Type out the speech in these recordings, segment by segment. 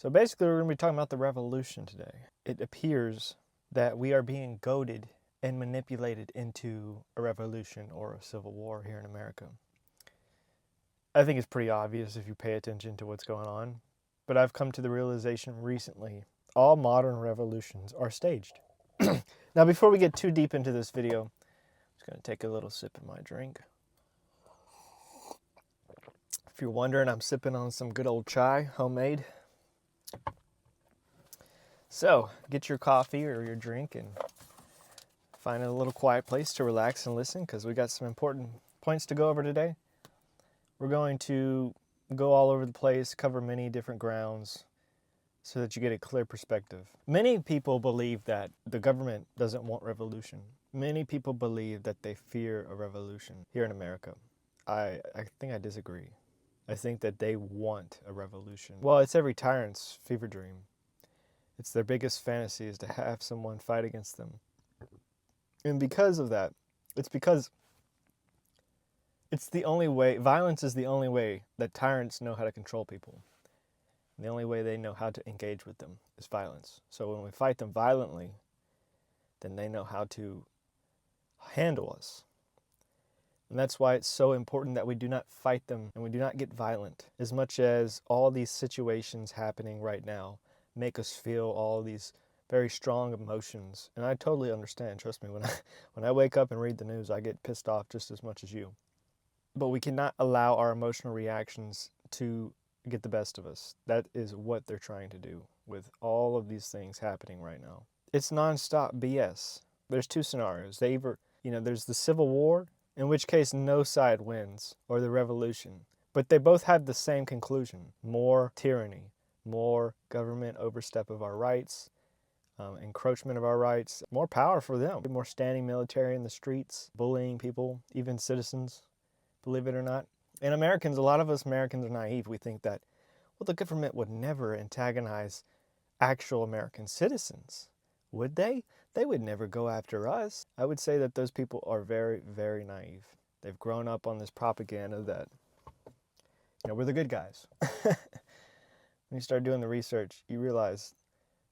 So basically, we're going to be talking about the revolution today. It appears that we are being goaded and manipulated into a revolution or a civil war here in America. I think it's pretty obvious if you pay attention to what's going on, but I've come to the realization recently all modern revolutions are staged. Now, before we get too deep into this video, I'm just going to take a little sip of my drink. If you're wondering, I'm sipping on some good old chai, homemade. So, get your coffee or your drink and find a little quiet place to relax and listen, because we got some important points to go over today. We're going to go all over the place, cover many different grounds, so that you get a clear perspective. Many people believe that the government doesn't want revolution. Many people believe that they fear a revolution here in America. I think I disagree. I think that they want a revolution. Well, it's every tyrant's fever dream. It's their biggest fantasy is to have someone fight against them. And because of that, it's because it's the only way, violence is the only way that tyrants know how to control people. And the only way they know how to engage with them is violence. So when we fight them violently, then they know how to handle us. And that's why it's so important that we do not fight them and we do not get violent. As much as all these situations happening right now make us feel all these very strong emotions. And I totally understand, trust me, when I wake up and read the news, I get pissed off just as much as you. But we cannot allow our emotional reactions to get the best of us. That is what they're trying to do with all of these things happening right now. It's nonstop BS. There's two scenarios. There's the Civil War, in which case no side wins, or the revolution. But they both have the same conclusion: more tyranny, more government overstep of our rights, encroachment of our rights, more power for them, more standing military in the streets, bullying people, even citizens, believe it or not. And Americans, a lot of us Americans are naive. We think that, well, the government would never antagonize actual American citizens, would they? They would never go after us. I would say that those people are very, very naive. They've grown up on this propaganda that, we're the good guys. When you start doing the research, you realize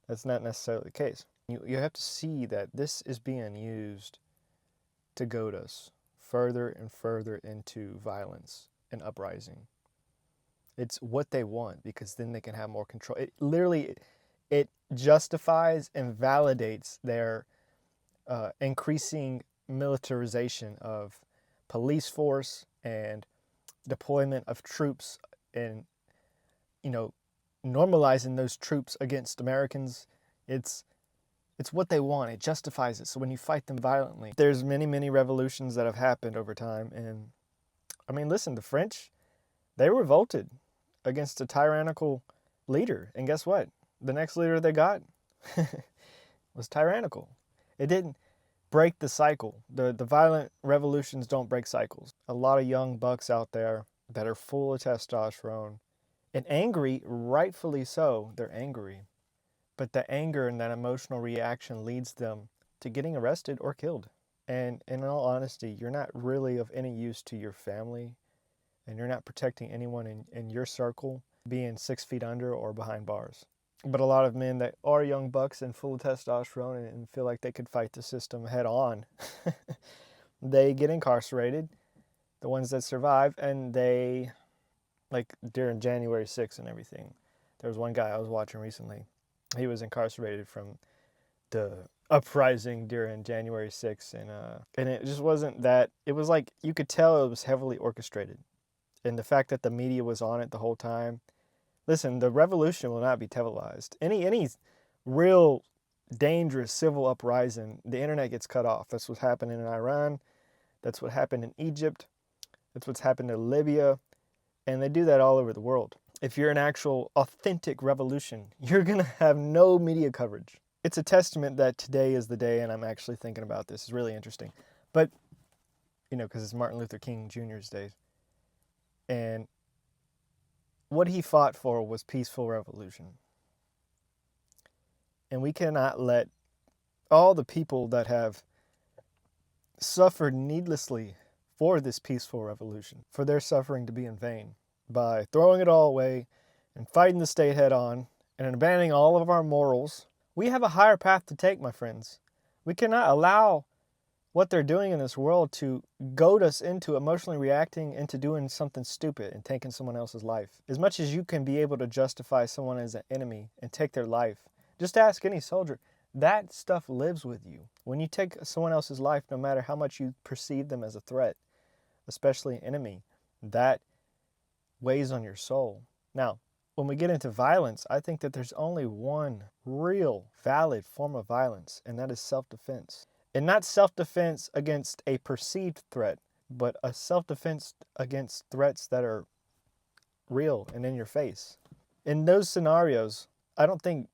that's not necessarily the case. You have to see that this is being used to goad us further and further into violence and uprising. It's what they want, because then they can have more control. It justifies and validates their increasing militarization of police force and deployment of troops, and normalizing those troops against Americans. It's what they want. It justifies it. So when you fight them violently, there's many, many revolutions that have happened over time. And I mean, listen, the French, they revolted against a tyrannical leader. And guess what? The next leader they got was tyrannical. It didn't break the cycle. The violent revolutions don't break cycles. A lot of young bucks out there that are full of testosterone and angry, rightfully so, they're angry. But the anger and that emotional reaction leads them to getting arrested or killed. And in all honesty, you're not really of any use to your family, and you're not protecting anyone in your circle being 6 feet under or behind bars. But a lot of men that are young bucks and full of testosterone and feel like they could fight the system head on, they get incarcerated, the ones that survive, and they, like during January 6th and everything, there was one guy I was watching recently. He was incarcerated from the uprising during January 6th, and it just wasn't that. It was like you could tell it was heavily orchestrated, and the fact that the media was on it the whole time. Listen, the revolution will not be televised. Any real dangerous civil uprising, the internet gets cut off. That's what's happening in Iran. That's what happened in Egypt. That's what's happened in Libya, and they do that all over the world. If you're an actual authentic revolution, you're going to have no media coverage. It's a testament that today is the day, and I'm actually thinking about this. It's really interesting. But, because it's Martin Luther King Jr.'s day. And what he fought for was peaceful revolution. And we cannot let all the people that have suffered needlessly for this peaceful revolution, for their suffering to be in vain, by throwing it all away and fighting the state head on and abandoning all of our morals, we have a higher path to take, my friends. We cannot allow what they're doing in this world to goad us into emotionally reacting into doing something stupid and taking someone else's life. As much as you can be able to justify someone as an enemy and take their life, just ask any soldier. That stuff lives with you. When you take someone else's life, no matter how much you perceive them as a threat, especially an enemy, that weighs on your soul. Now, when we get into violence, I think that there's only one real valid form of violence, and that is self-defense. And not self-defense against a perceived threat, but a self-defense against threats that are real and in your face. In those scenarios, I don't think,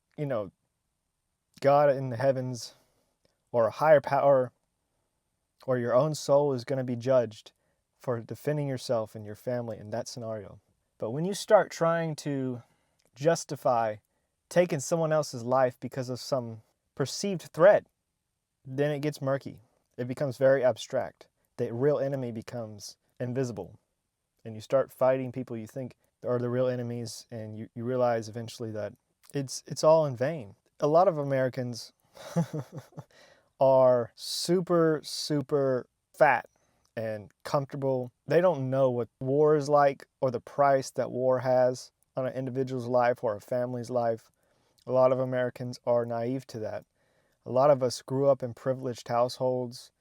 God in the heavens or a higher power or your own soul is going to be judged for defending yourself and your family in that scenario. But when you start trying to justify taking someone else's life because of some perceived threat, then it gets murky. It becomes very abstract. The real enemy becomes invisible. And you start fighting people you think are the real enemies, and you realize eventually that it's all in vain. A lot of Americans are super, super fat and comfortable. They don't know what war is like or the price that war has on an individual's life or a family's life. A lot of Americans are naive to that. A lot of us grew up in privileged households.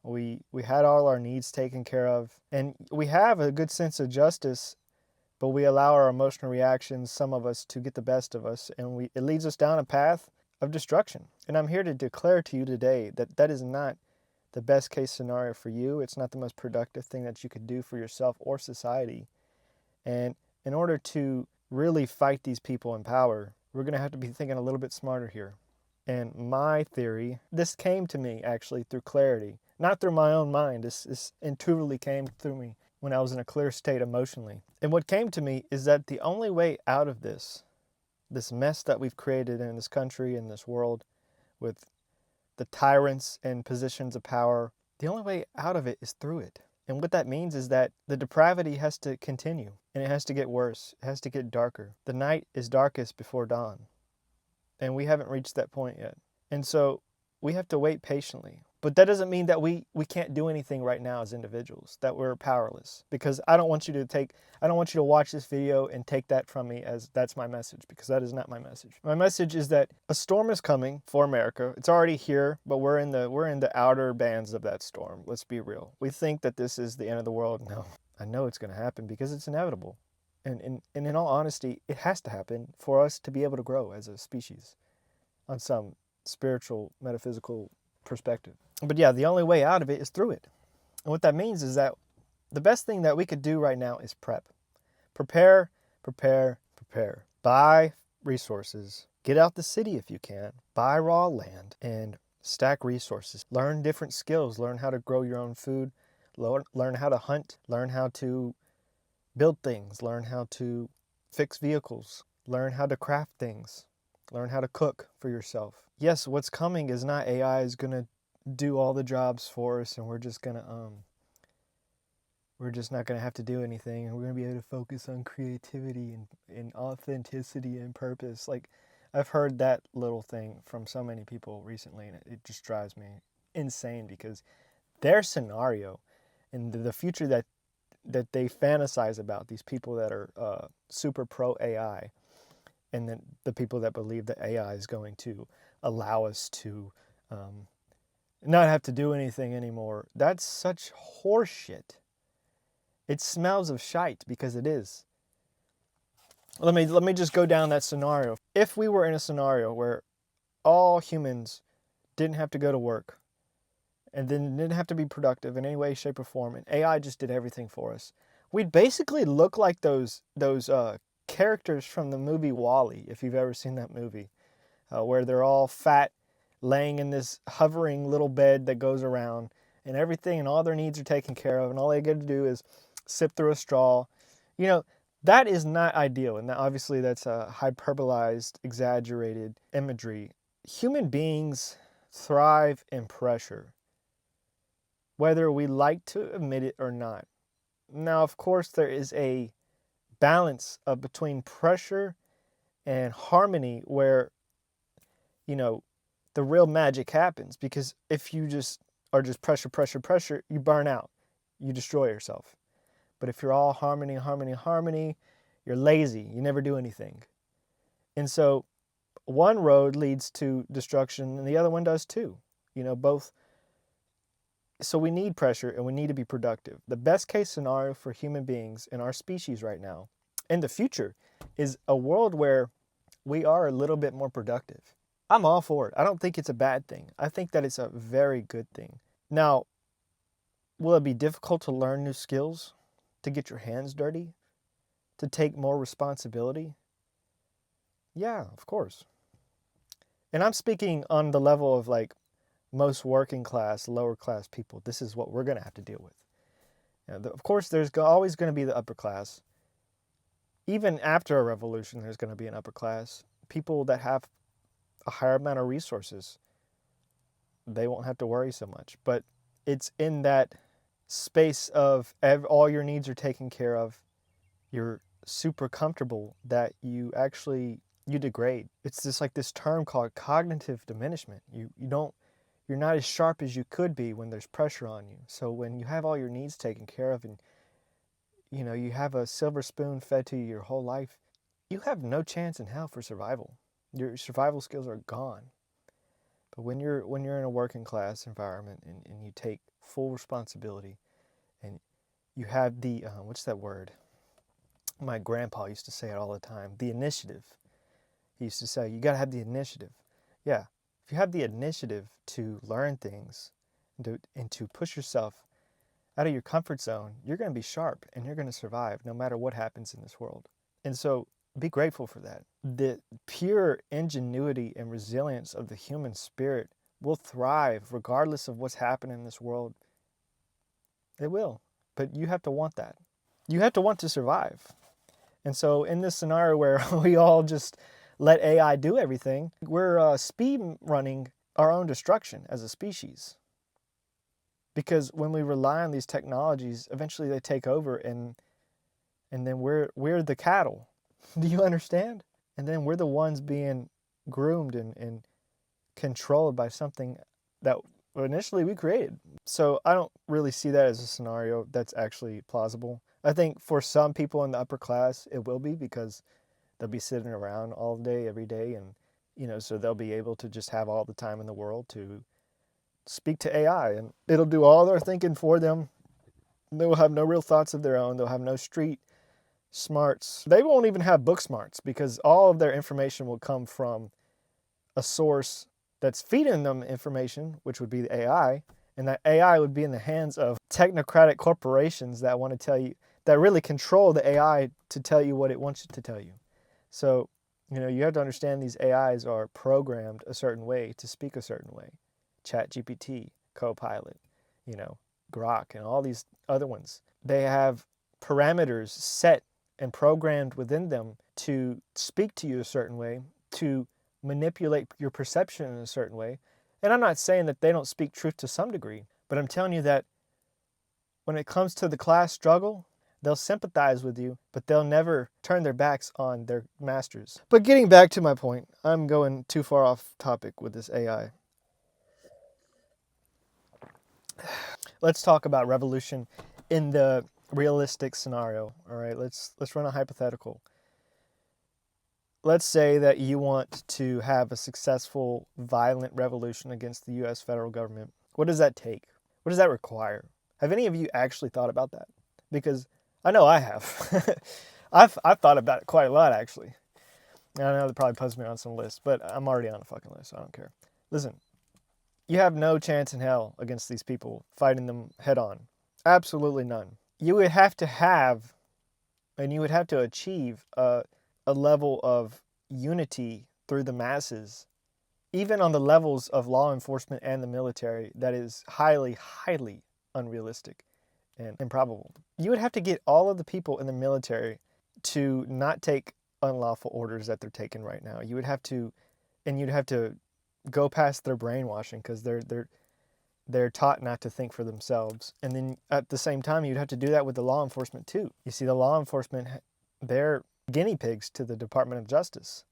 We had all our needs taken care of, and we have a good sense of justice, but we allow our emotional reactions, some of us, to get the best of us, and it leads us down a path of destruction. And I'm here to declare to you today that that is not the best case scenario for you. It's not the most productive thing that you could do for yourself or society. And in order to really fight these people in power, we're going to have to be thinking a little bit smarter here. And my theory, this came to me actually through clarity, not through my own mind. This intuitively came through me when I was in a clear state emotionally. And what came to me is that the only way out of this mess that we've created in this country and this world with the tyrants and positions of power, the only way out of it is through it. And what that means is that the depravity has to continue, and it has to get worse. It has to get darker. The night is darkest before dawn, and we haven't reached that point yet. And so we have to wait patiently. But that doesn't mean that we can't do anything right now as individuals, that we're powerless. Because I don't want you to watch this video and take that from me as that's my message, because that is not my message. My message is that a storm is coming for America. It's already here, but we're in the outer bands of that storm. Let's be real. We think that this is the end of the world. No, I know it's going to happen because it's inevitable. And in all honesty, it has to happen for us to be able to grow as a species on some spiritual, metaphysical perspective. But yeah, the only way out of it is through it. And what that means is that the best thing that we could do right now is prep. Prepare, prepare, prepare. Buy resources. Get out the city if you can. Buy raw land and stack resources. Learn different skills. Learn how to grow your own food. Learn how to hunt. Learn how to build things. Learn how to fix vehicles. Learn how to craft things. Learn how to cook for yourself. Yes, what's coming is not AI is going to do all the jobs for us, and we're just not going to have to do anything, and we're going to be able to focus on creativity and authenticity and purpose. Like, I've heard that little thing from so many people recently, and it just drives me insane, because their scenario and the future that they fantasize about, these people that are super pro AI, and then the people that believe that AI is going to allow us to not have to do anything anymore. That's such horseshit. It smells of shite, because it is. Let me just go down that scenario. If we were in a scenario where all humans didn't have to go to work and then didn't have to be productive in any way, shape, or form, and AI just did everything for us, we'd basically look like those characters from the movie WALL-E, if you've ever seen that movie, where they're all fat, laying in this hovering little bed that goes around, and everything and all their needs are taken care of, and all they get to do is sip through a straw. That is not ideal, and obviously that's a hyperbolized, exaggerated imagery. Human beings thrive in pressure, whether we like to admit it or not. Now, of course, there is a balance between pressure and harmony where, you know, the real magic happens. Because if you just are just pressure, pressure, pressure, you burn out. You destroy yourself. But if you're all harmony, harmony, harmony, you're lazy. You never do anything. And so one road leads to destruction and the other one does too. Both. So we need pressure and we need to be productive. The best case scenario for human beings in our species right now, in the future, is a world where we are a little bit more productive. I'm all for it. I don't think it's a bad thing. I think that it's a very good thing. Now, will it be difficult to learn new skills, to get your hands dirty, to take more responsibility? Yeah, of course. And I'm speaking on the level of like most working class, lower class people. This is what we're going to have to deal with. Of course, there's always going to be the upper class. Even after a revolution, there's going to be an upper class. People that have a higher amount of resources, they won't have to worry so much. But it's in that space of all your needs are taken care of. You're super comfortable that you degrade. It's just like this term called cognitive diminishment. You're not as sharp as you could be when there's pressure on you. So when you have all your needs taken care of and you have a silver spoon fed to you your whole life, you have no chance in hell for survival. Your survival skills are gone. But when you're in a working class environment and you take full responsibility and you have the, what's that word? My grandpa used to say it all the time, the initiative. He used to say, you got to have the initiative. Yeah, if you have the initiative to learn things and to push yourself out of your comfort zone, you're going to be sharp and you're going to survive no matter what happens in this world. And so be grateful for that. The pure ingenuity and resilience of the human spirit will thrive regardless of what's happening in this world. It will. But you have to want that. You have to want to survive. And so in this scenario where we all just let AI do everything, we're speed running our own destruction as a species. Because when we rely on these technologies, eventually they take over and then we're the cattle. Do you understand? And then we're the ones being groomed and controlled by something that initially we created. So I don't really see that as a scenario that's actually plausible. I think for some people in the upper class, it will be because they'll be sitting around all day, every day. And, so they'll be able to just have all the time in the world to speak to AI and it'll do all their thinking for them. They'll have no real thoughts of their own. They'll have no street smarts. They won't even have book smarts because all of their information will come from a source that's feeding them information, which would be the AI. And that AI would be in the hands of technocratic corporations that want to tell you, that really control the AI to tell you what it wants it to tell you. So, you have to understand these AIs are programmed a certain way to speak a certain way. ChatGPT, Copilot, Grok, and all these other ones. They have parameters set and programmed within them to speak to you a certain way, to manipulate your perception in a certain way. And I'm not saying that they don't speak truth to some degree, but I'm telling you that when it comes to the class struggle, they'll sympathize with you, but they'll never turn their backs on their masters. But getting back to my point, I'm going too far off topic with this AI. Let's talk about revolution in the realistic scenario. All right, let's run a hypothetical. Let's say that you want to have a successful, violent revolution against the U.S. federal government. What does that take? What does that require? Have any of you actually thought about that? Because I know I have. I've thought about it quite a lot, actually. And I know that probably puts me on some list, but I'm already on a fucking list, so I don't care. Listen, you have no chance in hell against these people fighting them head on. Absolutely none. You would have to achieve a level of unity through the masses, even on the levels of law enforcement and the military, that is highly, highly unrealistic and improbable. You would have to get all of the people in the military to not take unlawful orders that they're taking right now. You'd have to go past their brainwashing because they're taught not to think for themselves. And then at the same time, you'd have to do that with the law enforcement too. You see, the law enforcement, they're guinea pigs to the Department of Justice.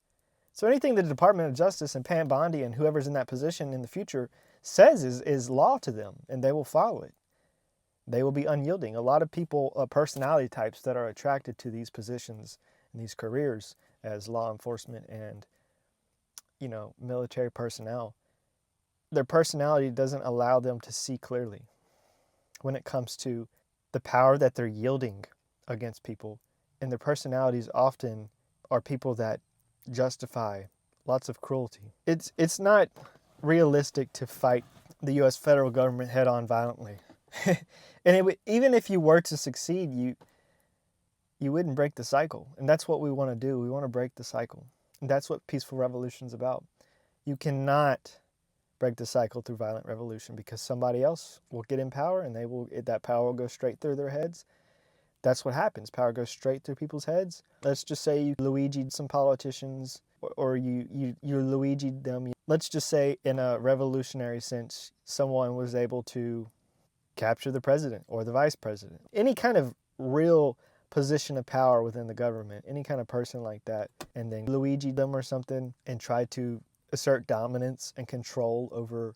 So anything the Department of Justice and Pam Bondi and whoever's in that position in the future says is law to them, and they will follow it. They will be unyielding. A lot of people, personality types that are attracted to these positions and these careers as law enforcement and, military personnel, their personality doesn't allow them to see clearly when it comes to the power that they're yielding against people. And their personalities often are people that justify lots of cruelty. It's not realistic to fight the U.S. federal government head on violently. And even if you were to succeed, you wouldn't break the cycle. And that's what we want to do. We want to break the cycle. And that's what peaceful revolution's about. You cannot break the cycle through violent revolution because somebody else will get in power and that power will go straight through their heads. That's what happens. Power goes straight through people's heads. Let's just say you Luigi'd some politicians or you Luigi'd them. Let's just say in a revolutionary sense, someone was able to capture the president or the vice president. Any kind of real position of power within the government, any kind of person like that, and then Luigi them or something and try to assert dominance and control over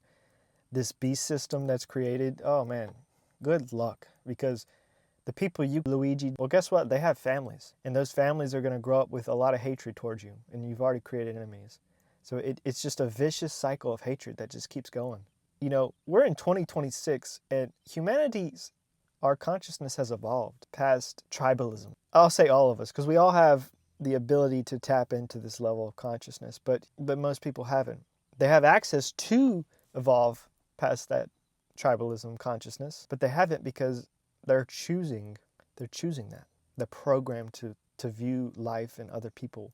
this beast system that's created. Oh man, good luck, because the people you Luigi, well, guess what? They have families, and those families are going to grow up with a lot of hatred towards you, and you've already created enemies. So it's just a vicious cycle of hatred that just keeps going. We're in 2026, and our consciousness has evolved past tribalism. I'll say all of us, because we all have the ability to tap into this level of consciousness, but most people haven't. They have access to evolve past that tribalism consciousness, but they haven't because they're choosing that. They're programmed to view life and other people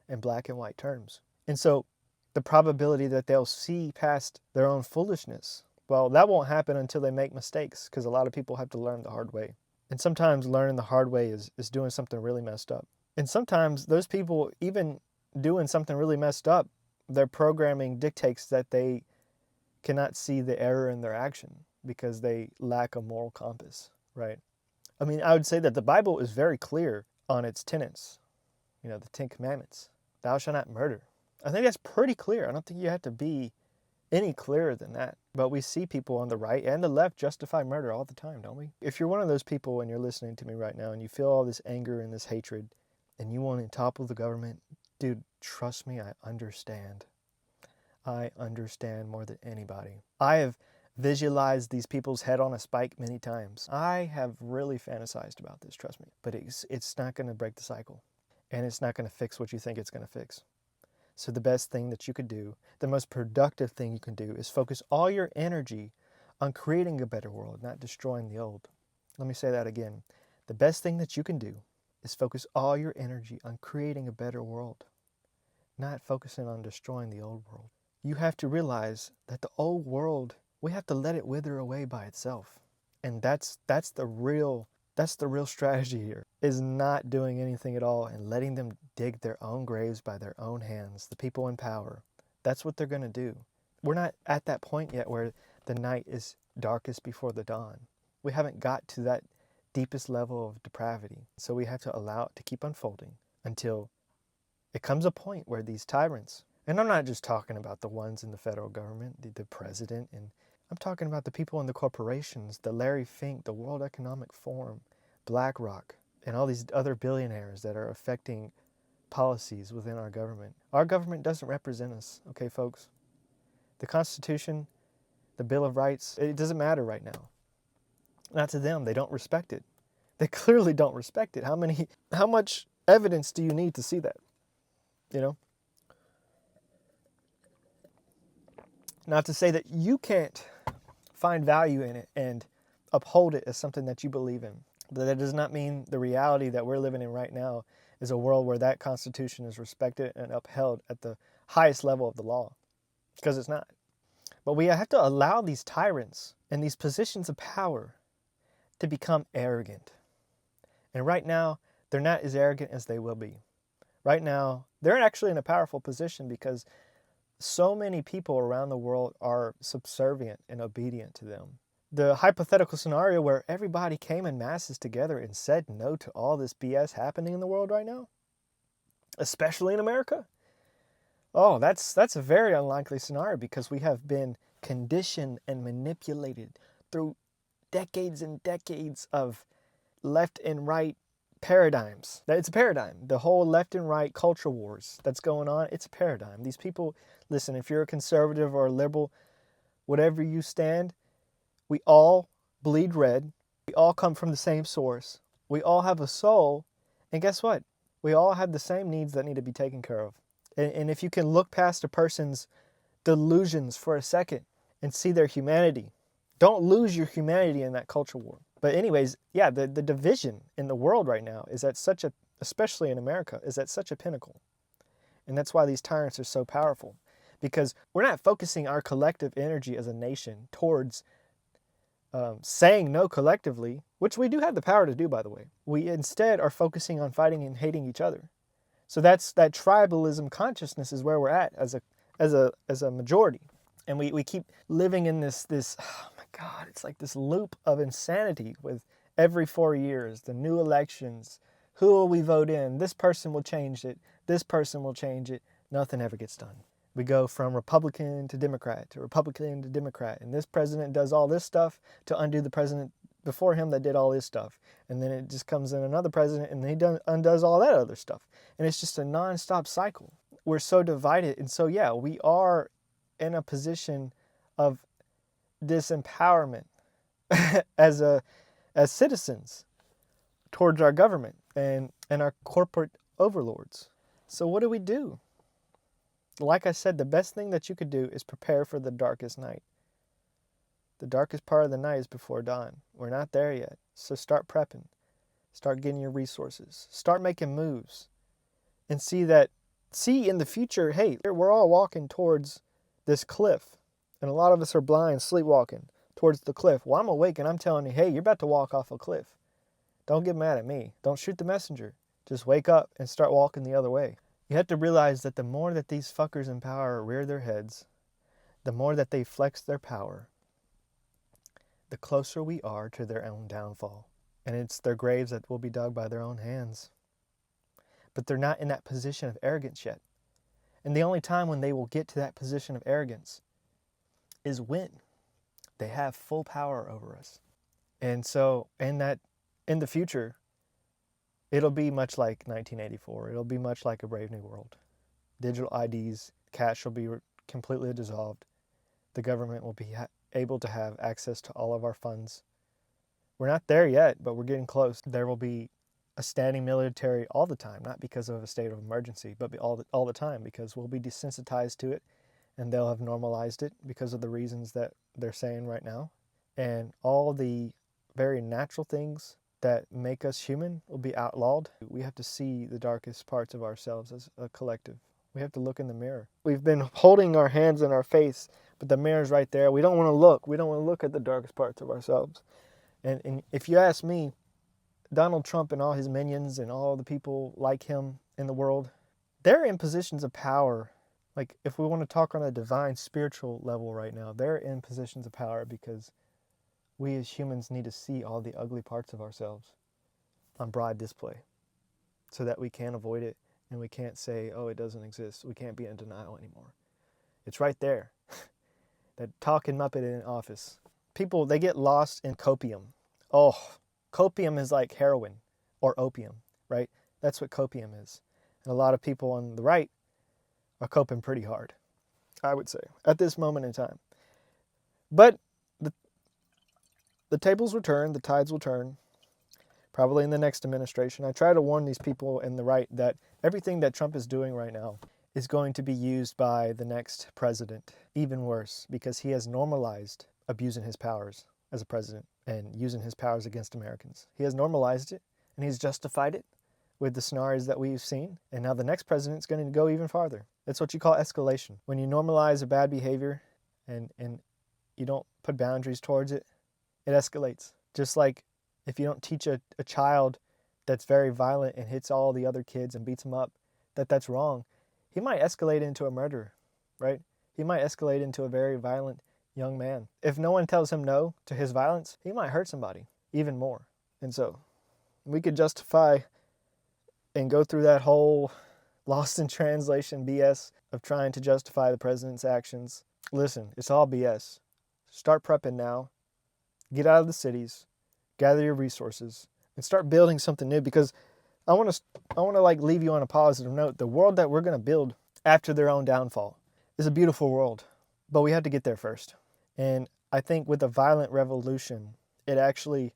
in black and white terms. And so the probability that they'll see past their own foolishness, well, that won't happen until they make mistakes, because a lot of people have to learn the hard way. And sometimes learning the hard way is doing something really messed up. And sometimes those people, even doing something really messed up, their programming dictates that they cannot see the error in their action because they lack a moral compass, right? I mean, I would say that the Bible is very clear on its tenets. The 10 Commandments. Thou shalt not murder. I think that's pretty clear. I don't think you have to be any clearer than that. But we see people on the right and the left justify murder all the time, don't we? If you're one of those people and you're listening to me right now and you feel all this anger and this hatred and you want to topple the government, dude, trust me, I understand. I understand more than anybody. I have visualized these people's head on a spike many times. I have really fantasized about this, trust me. But it's not going to break the cycle. And it's not going to fix what you think it's going to fix. So the best thing that you could do, the most productive thing you can do, is focus all your energy on creating a better world, not destroying the old. Let me say that again. The best thing that you can do is focus all your energy on creating a better world, not focusing on destroying the old world. You have to realize that the old world, we have to let it wither away by itself. And that's the real strategy here, is not doing anything at all and letting them dig their own graves by their own hands, the people in power. That's what they're going to do. We're not at that point yet where the night is darkest before the dawn. We haven't got to that deepest level of depravity. So we have to allow it to keep unfolding until it comes a point where these tyrants, and I'm not just talking about the ones in the federal government, the president, and I'm talking about the people in the corporations, the Larry Fink, the World Economic Forum, BlackRock, and all these other billionaires that are affecting policies within our government. Our government doesn't represent us, okay, folks? The Constitution, the Bill of Rights, it doesn't matter right now. Not to them. They don't respect it. They clearly don't respect it. How much evidence do you need to see that? Not to say that you can't find value in it and uphold it as something that you believe in. But that does not mean the reality that we're living in right now is a world where that Constitution is respected and upheld at the highest level of the law. Because it's not. But we have to allow these tyrants and these positions of power to become arrogant. And right now, they're not as arrogant as they will be. Right now, they're actually in a powerful position because so many people around the world are subservient and obedient to them. The hypothetical scenario where everybody came in masses together and said no to all this BS happening in the world right now, especially in America, Oh, that's a very unlikely scenario because we have been conditioned and manipulated through decades and decades of left and right paradigms. It's a paradigm. The whole left and right culture wars that's going on, it's a paradigm. These people, listen, if you're a conservative or a liberal, whatever you stand, we all bleed red. We all come from the same source. We all have a soul. And guess what? We all have the same needs that need to be taken care of. And if you can look past a person's delusions for a second and see their humanity, don't lose your humanity in that culture war. But anyways, yeah, the division in the world right now is at such a, especially in America, is at such a pinnacle. And that's why these tyrants are so powerful. Because we're not focusing our collective energy as a nation towards saying no collectively, which we do have the power to do, by the way. We instead are focusing on fighting and hating each other. So that tribalism consciousness is where we're at as a majority. And we keep living in this, oh my God, it's like this loop of insanity with every 4 years, the new elections, who will we vote in? This person will change it. This person will change it. Nothing ever gets done. We go from Republican to Democrat to Republican to Democrat. And this president does all this stuff to undo the president before him that did all this stuff. And then it just comes in another president and he undoes all that other stuff. And it's just a nonstop cycle. We're so divided. And so, yeah, we are in a position of disempowerment as citizens towards our government and our corporate overlords. So what do? Like I said, the best thing that you could do is prepare for the darkest night. The darkest part of the night is before dawn. We're not there yet. So start prepping. Start getting your resources. Start making moves. And see in the future, hey, we're all walking towards this cliff. And a lot of us are blind, sleepwalking towards the cliff. Well, I'm awake and I'm telling you, hey, you're about to walk off a cliff. Don't get mad at me. Don't shoot the messenger. Just wake up and start walking the other way. You have to realize that the more that these fuckers in power rear their heads, the more that they flex their power, the closer we are to their own downfall. And it's their graves that will be dug by their own hands. But they're not in that position of arrogance yet. And the only time when they will get to that position of arrogance is when they have full power over us. And so in the future, it'll be much like 1984. It'll be much like a Brave New World. Digital IDs, cash will be completely dissolved. The government will be able to have access to all of our funds. We're not there yet, but we're getting close. There will be a standing military all the time, not because of a state of emergency, but all the time because we'll be desensitized to it and they'll have normalized it because of the reasons that they're saying right now. And all the very natural things that make us human will be outlawed. We have to see the darkest parts of ourselves as a collective. We have to look in the mirror. We've been holding our hands in our face, but the mirror's right there. We don't want to look. We don't want to look at the darkest parts of ourselves. And if you ask me, Donald Trump and all his minions and all the people like him in the world, they're in positions of power. Like, if we want to talk on a divine spiritual level right now, they're in positions of power because we as humans need to see all the ugly parts of ourselves on broad display so that we can't avoid it and we can't say, oh, it doesn't exist. We can't be in denial anymore. It's right there. That talking Muppet in office. People, they get lost in copium. Oh, copium is like heroin or opium, right? That's what copium is. And a lot of people on the right are coping pretty hard, I would say, at this moment in time. But the tables will turn, the tides will turn, probably in the next administration. I try to warn these people in the right that everything that Trump is doing right now is going to be used by the next president. Even worse, because he has normalized abusing his powers as a president and using his powers against Americans. He has normalized it and he's justified it with the scenarios that we've seen. And now the next president's going to go even farther. That's what you call escalation. When you normalize a bad behavior and you don't put boundaries towards it, it escalates. Just like if you don't teach a child that's very violent and hits all the other kids and beats them up, that's wrong, he might escalate into a murderer, right? He might escalate into a very violent young man. If no one tells him no to his violence, he might hurt somebody even more. And so we could justify and go through that whole lost in translation BS of trying to justify the president's actions. Listen, it's all BS. Start prepping now. Get out of the cities, gather your resources, and start building something new, because I want to like leave you on a positive note. The world that we're going to build after their own downfall is a beautiful world, but we have to get there first. And I think with a violent revolution, it actually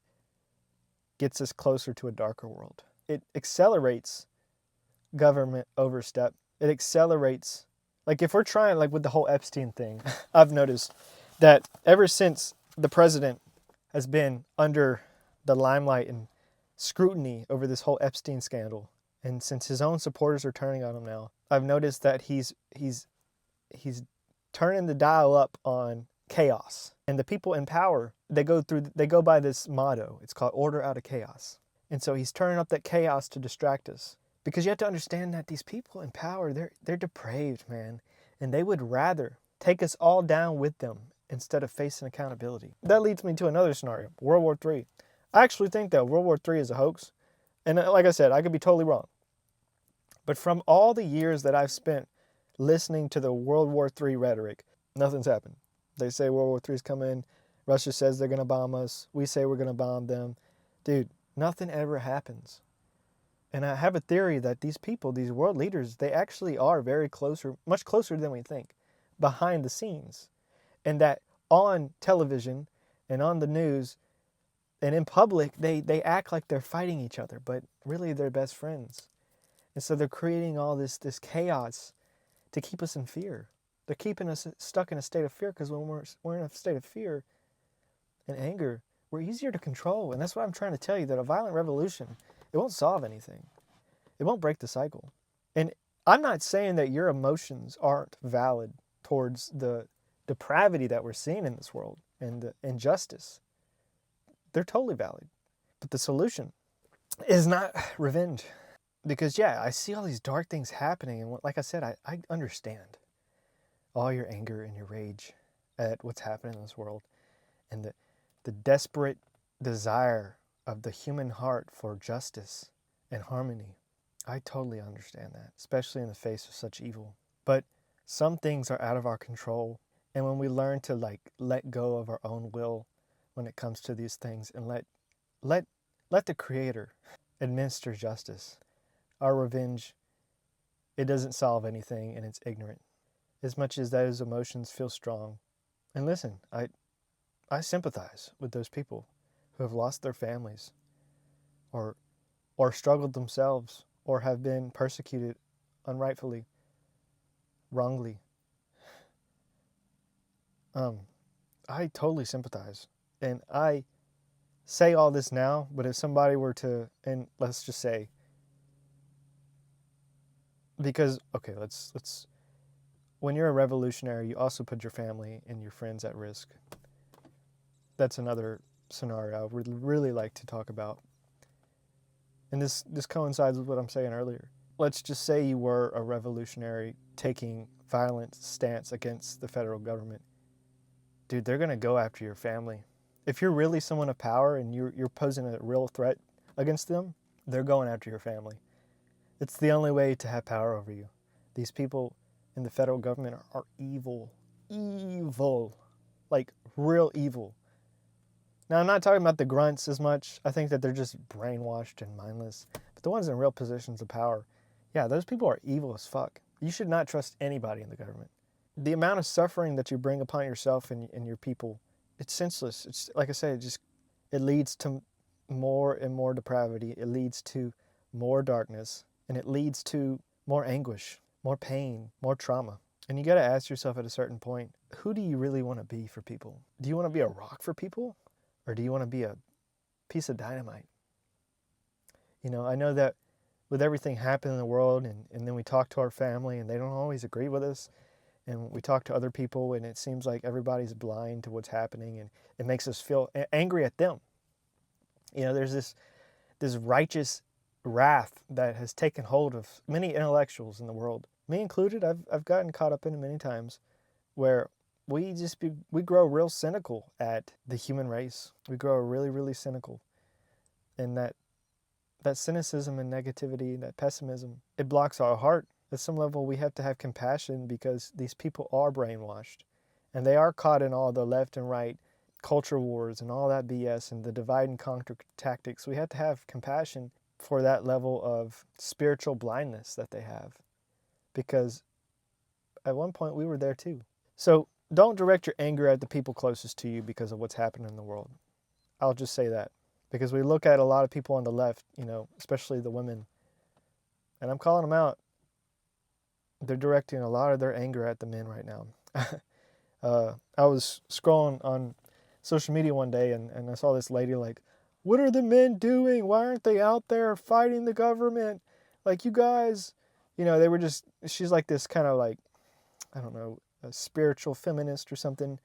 gets us closer to a darker world. It accelerates government overstep. It accelerates, like if we're trying, like with the whole Epstein thing, I've noticed that ever since the president has been under the limelight and scrutiny over this whole Epstein scandal, and since his own supporters are turning on him now, I've noticed that he's turning the dial up on chaos. And the people in power, they go by this motto. It's called order out of chaos. And so he's turning up that chaos to distract us. Because you have to understand that these people in power, they're depraved, man. And they would rather take us all down with them instead of facing accountability. That leads me to another scenario, World War III. I actually think that World War III is a hoax. And like I said, I could be totally wrong. But from all the years that I've spent listening to the World War III rhetoric, nothing's happened. They say World War III is coming. Russia says they're going to bomb us. We say we're going to bomb them. Dude, nothing ever happens. And I have a theory that these people, these world leaders, they actually are very closer, much closer than we think, behind the scenes. And that on television and on the news and in public, they act like they're fighting each other, but really they're best friends. And so they're creating all this chaos to keep us in fear. They're keeping us stuck in a state of fear, because when we're in a state of fear and anger, we're easier to control. And that's what I'm trying to tell you, that a violent revolution, it won't solve anything. It won't break the cycle. And I'm not saying that your emotions aren't valid towards the depravity that we're seeing in this world and the injustice. They're totally valid. But the solution is not revenge. Because, yeah, I see all these dark things happening. And like I said, I understand all your anger and your rage at what's happening in this world. And the desperate desire of the human heart for justice and harmony. I totally understand that, especially in the face of such evil. But some things are out of our control. And when we learn to let go of our own will when it comes to these things, and let the Creator administer justice, our revenge, it doesn't solve anything, and it's ignorant. As much as those emotions feel strong. And listen, I sympathize with those people who have lost their families or struggled themselves or have been persecuted unrightfully, wrongly. I totally sympathize. And I say all this now, but if somebody were to, and let's just say, because, okay, let's when you're a revolutionary, you also put your family and your friends at risk. That's another scenario I would really like to talk about. And this coincides with what I'm saying earlier. Let's just say you were a revolutionary taking violent stance against the federal government. Dude, they're going to go after your family. If you're really someone of power and you're posing a real threat against them, they're going after your family. It's the only way to have power over you. These people in the federal government are evil. Evil. Like, real evil. Now, I'm not talking about the grunts as much. I think that they're just brainwashed and mindless. But the ones in real positions of power, yeah, those people are evil as fuck. You should not trust anybody in the government. The amount of suffering that you bring upon yourself and your people, it's senseless. It's, like I said, it leads to more and more depravity. It leads to more darkness. And it leads to more anguish, more pain, more trauma. And you got to ask yourself at a certain point, who do you really want to be for people? Do you want to be a rock for people? Or do you want to be a piece of dynamite? You know, I know that with everything happening in the world, and then we talk to our family and they don't always agree with us. And we talk to other people and it seems like everybody's blind to what's happening, and it makes us feel angry at them. You know, there's this righteous wrath that has taken hold of many intellectuals in the world, me included. I've gotten caught up in it many times, where we grow real cynical at the human race. We grow really, really cynical, and that cynicism and negativity, that pessimism, it blocks our heart At some level, we have to have compassion because these people are brainwashed. And they are caught in all the left and right culture wars and all that BS and the divide and conquer tactics. We have to have compassion for that level of spiritual blindness that they have. Because at one point, we were there too. So don't direct your anger at the people closest to you because of what's happening in the world. I'll just say that. Because we look at a lot of people on the left, especially the women, and I'm calling them out. They're directing a lot of their anger at the men right now. I was scrolling on social media one day and I saw this lady like, what are the men doing? Why aren't they out there fighting the government? Like, you guys, she's like this kind of like, I don't know, a spiritual feminist or something.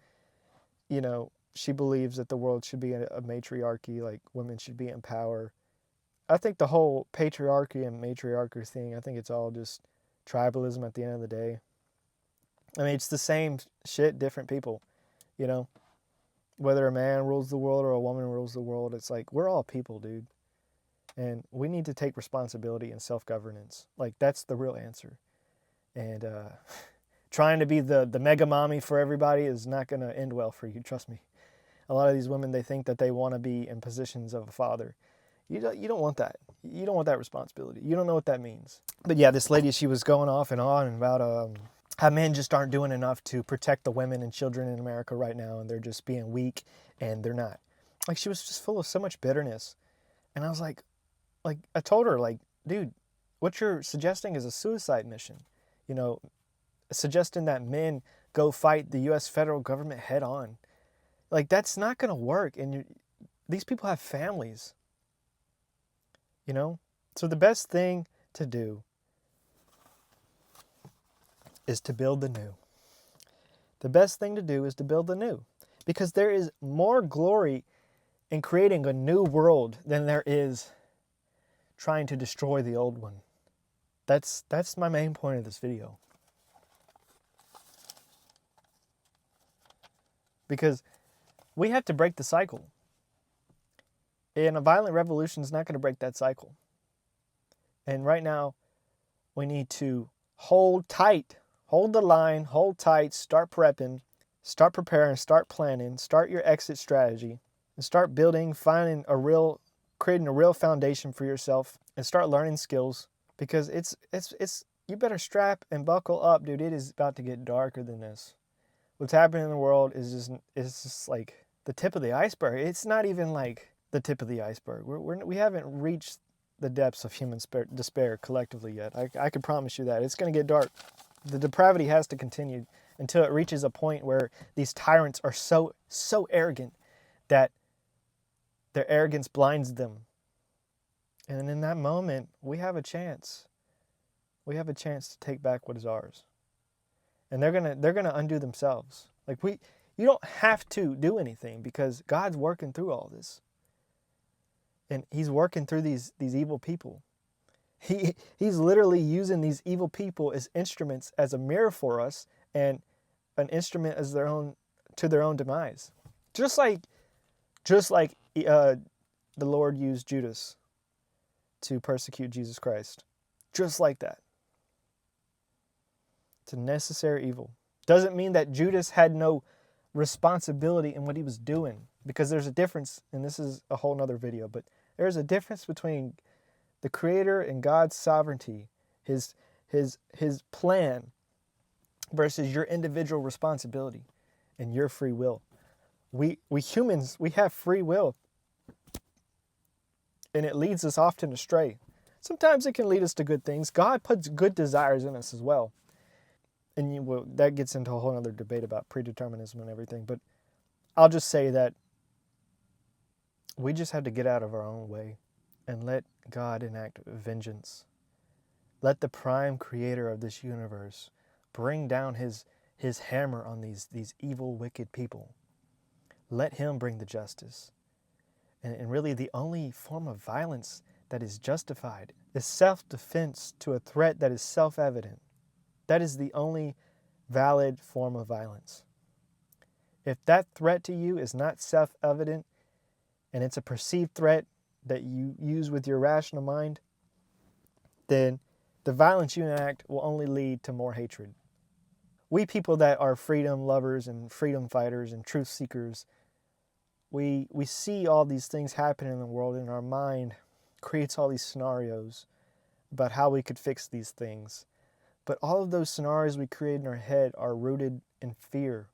She believes that the world should be a matriarchy, like women should be in power. I think the whole patriarchy and matriarchy thing, I think it's all just tribalism at the end of the day. I mean, it's the same shit, different people, Whether a man rules the world or a woman rules the world, it's like, we're all people, dude. And we need to take responsibility and self-governance. Like, that's the real answer. And trying to be the mega mommy for everybody is not going to end well for you, trust me. A lot of these women, they think that they want to be in positions of a father. You don't want that. You don't want that responsibility. You don't know what that means. But yeah, this lady, she was going off and on about how men just aren't doing enough to protect the women and children in America right now, and they're just being weak, and they're not. Like, she was just full of so much bitterness. And I was like, I told her, like, dude, what you're suggesting is a suicide mission. Suggesting that men go fight the U.S. federal government head on. Like, that's not going to work. And these people have families. So the best thing to do is to build the new. The best thing to do is to build the new. Because there is more glory in creating a new world than there is trying to destroy the old one. That's my main point of this video. Because we have to break the cycle. And a violent revolution is not going to break that cycle. And right now, we need to hold tight. Hold the line, hold tight, start prepping, start preparing, start planning, start your exit strategy, and start building, creating a real foundation for yourself, and start learning skills. Because it's you better strap and buckle up, dude. It is about to get darker than this. What's happening in the world is just like the tip of the iceberg. It's not even like the tip of the iceberg. We haven't reached the depths of human despair collectively yet. I can promise you that. It's going to get dark. The depravity has to continue until it reaches a point where these tyrants are so arrogant that their arrogance blinds them. And in that moment, we have a chance. We have a chance to take back what is ours. And they're gonna undo themselves. Like, you don't have to do anything because God's working through all this. And he's working through these evil people. He's literally using these evil people as instruments, as a mirror for us, and an instrument as their own demise. Just like the Lord used Judas to persecute Jesus Christ. Just like that. It's a necessary evil. Doesn't mean that Judas had no responsibility in what he was doing, because there's a difference, and this is a whole nother video, but there's a difference between the Creator and God's sovereignty, his plan, versus your individual responsibility and your free will. We humans, we have free will, and it leads us often astray. Sometimes it can lead us to good things. God puts good desires in us as well. And that gets into a whole other debate about predeterminism and everything. But I'll just say that we just have to get out of our own way and let God enact vengeance. Let the prime creator of this universe bring down his hammer on these evil, wicked people. Let him bring the justice. And really the only form of violence that is justified is self-defense to a threat that is self-evident. That is the only valid form of violence. If that threat to you is not self-evident and it's a perceived threat that you use with your rational mind, then the violence you enact will only lead to more hatred. We people that are freedom lovers and freedom fighters and truth seekers, we see all these things happen in the world, and our mind creates all these scenarios about how we could fix these things. But all of those scenarios we create in our head are rooted in fear.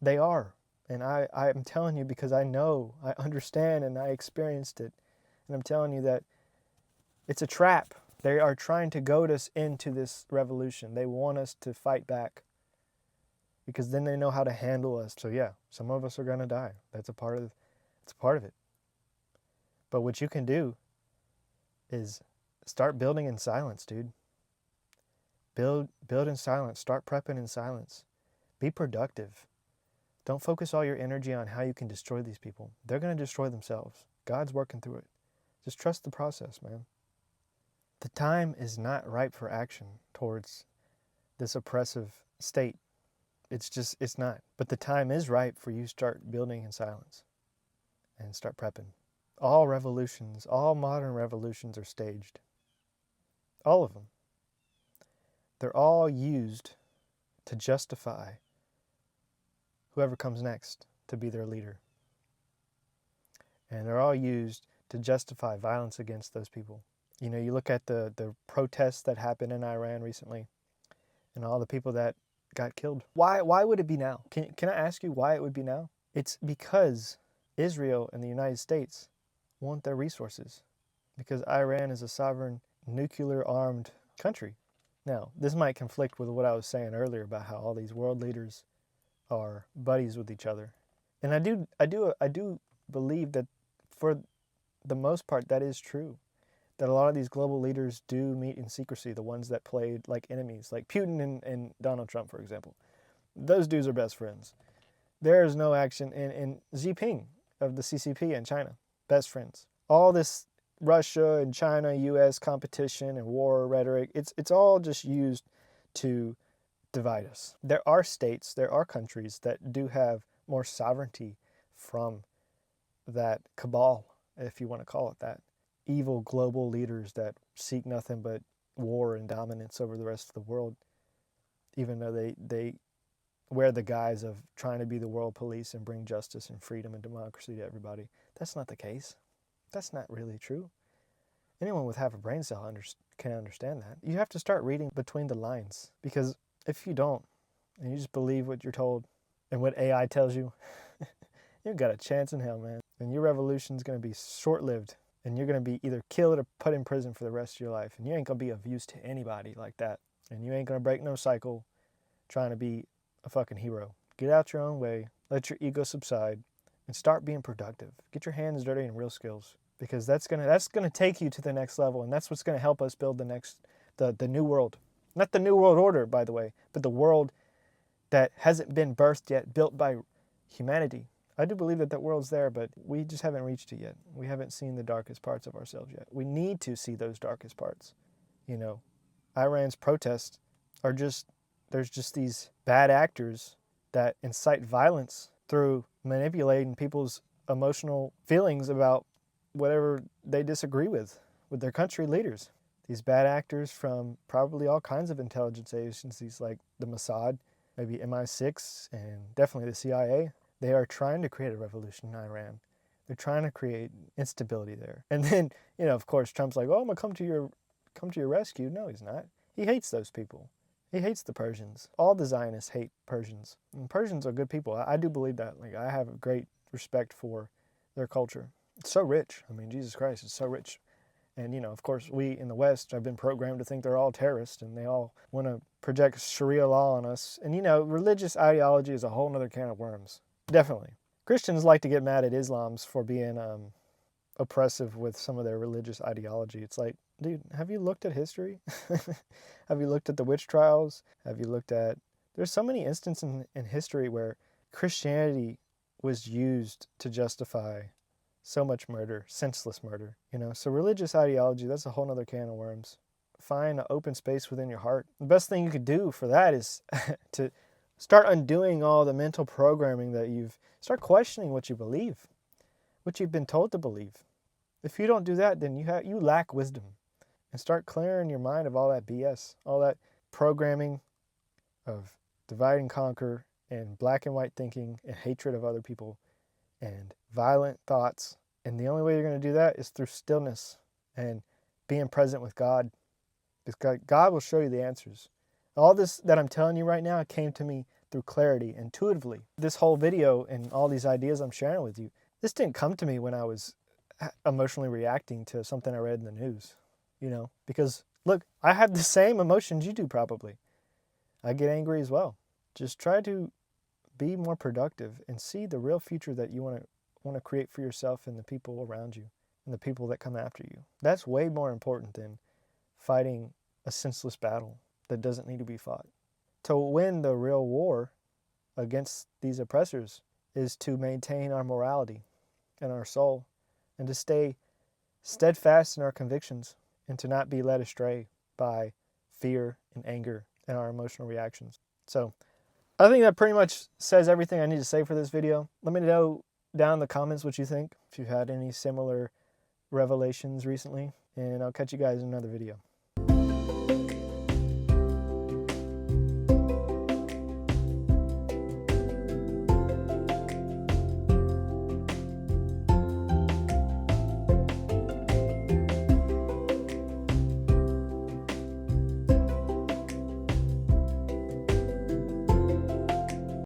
They are. And I'm telling you because I know, I understand, and I experienced it. And I'm telling you that it's a trap. They are trying to goad us into this revolution. They want us to fight back because then they know how to handle us. So yeah, some of us are going to die. It's a part of it. But what you can do is start building in silence, dude. Build in silence. Start prepping in silence. Be productive. Don't focus all your energy on how you can destroy these people. They're going to destroy themselves. God's working through it. Just trust the process, man. The time is not ripe for action towards this oppressive state. It's not. But the time is ripe for you to start building in silence and start prepping. All revolutions, all modern revolutions are staged. All of them. They're all used to justify whoever comes next to be their leader. And they're all used to justify violence against those people. You know, you look at the protests that happened in Iran recently and all the people that got killed. Why would it be now? Can I ask you why it would be now? It's because Israel and the United States want their resources. Because Iran is a sovereign nuclear-armed country. Now, this might conflict with what I was saying earlier about how all these world leaders are buddies with each other. And I do believe that for the most part that is true. That a lot of these global leaders do meet in secrecy, the ones that played like enemies, like Putin and Donald Trump, for example. Those dudes are best friends. There is no action in Xi Jinping of the CCP in China, best friends. All this Russia and China, US competition and war rhetoric, it's all just used to divide us. There are states, there are countries that do have more sovereignty from that cabal, if you want to call it that. Evil global leaders that seek nothing but war and dominance over the rest of the world, even though they wear the guise of trying to be the world police and bring justice and freedom and democracy to everybody. That's not the case. That's not really true. Anyone with half a brain cell can understand that. You have to start reading between the lines, because if you don't, and you just believe what you're told and what AI tells you, you've got a chance in hell, man. And your revolution's going to be short-lived. And you're going to be either killed or put in prison for the rest of your life. And you ain't going to be of use to anybody like that. And you ain't going to break no cycle trying to be a fucking hero. Get out your own way. Let your ego subside. And start being productive. Get your hands dirty in real skills. Because that's gonna take you to the next level. And that's what's going to help us build the new world. Not the new world order, by the way. But the world that hasn't been birthed yet, built by humanity. I do believe that world's there, but we just haven't reached it yet. We haven't seen the darkest parts of ourselves yet. We need to see those darkest parts. You know, Iran's protests are there's just these bad actors that incite violence through manipulating people's emotional feelings about whatever they disagree with their country leaders. These bad actors from probably all kinds of intelligence agencies like the Mossad, maybe MI6, and definitely the CIA. They are trying to create a revolution in Iran. They're trying to create instability there. And then, you know, of course, Trump's like, oh, I'm going to come to your rescue. No, he's not. He hates those people. He hates the Persians. All the Zionists hate Persians. And Persians are good people. I do believe that. Like, I have a great respect for their culture. It's so rich. I mean, Jesus Christ, it's so rich. And, you know, of course, we in the West have been programmed to think they're all terrorists and they all want to project Sharia law on us. And, you know, religious ideology is a whole other can of worms. Definitely. Christians like to get mad at Islams for being oppressive with some of their religious ideology. It's like, dude, have you looked at history? Have you looked at the witch trials? Have you looked at... There's so many instances in history where Christianity was used to justify so much murder, senseless murder. You know, so religious ideology, that's a whole other can of worms. Find an open space within your heart. The best thing you could do for that is to start undoing all the mental programming that start questioning what you believe, what you've been told to believe. If you don't do that, then you lack wisdom. and start clearing your mind of all that BS, all that programming of divide and conquer and black and white thinking and hatred of other people and violent thoughts. And the only way you're going to do that is through stillness and being present with God. Because God will show you the answers. All this that I'm telling you right now came to me through clarity, intuitively. This whole video and all these ideas I'm sharing with you, this didn't come to me when I was emotionally reacting to something I read in the news, because look, I have the same emotions you do probably. I get angry as well. Just try to be more productive and see the real future that you want to create for yourself and the people around you and the people that come after you. That's way more important than fighting a senseless battle that doesn't need to be fought. To win the real war against these oppressors is to maintain our morality and our soul, and to stay steadfast in our convictions, and to not be led astray by fear and anger and our emotional reactions. So I think that pretty much says everything I need to say for this video. Let me know down in the comments what you think, if you've had any similar revelations recently, and I'll catch you guys in another video.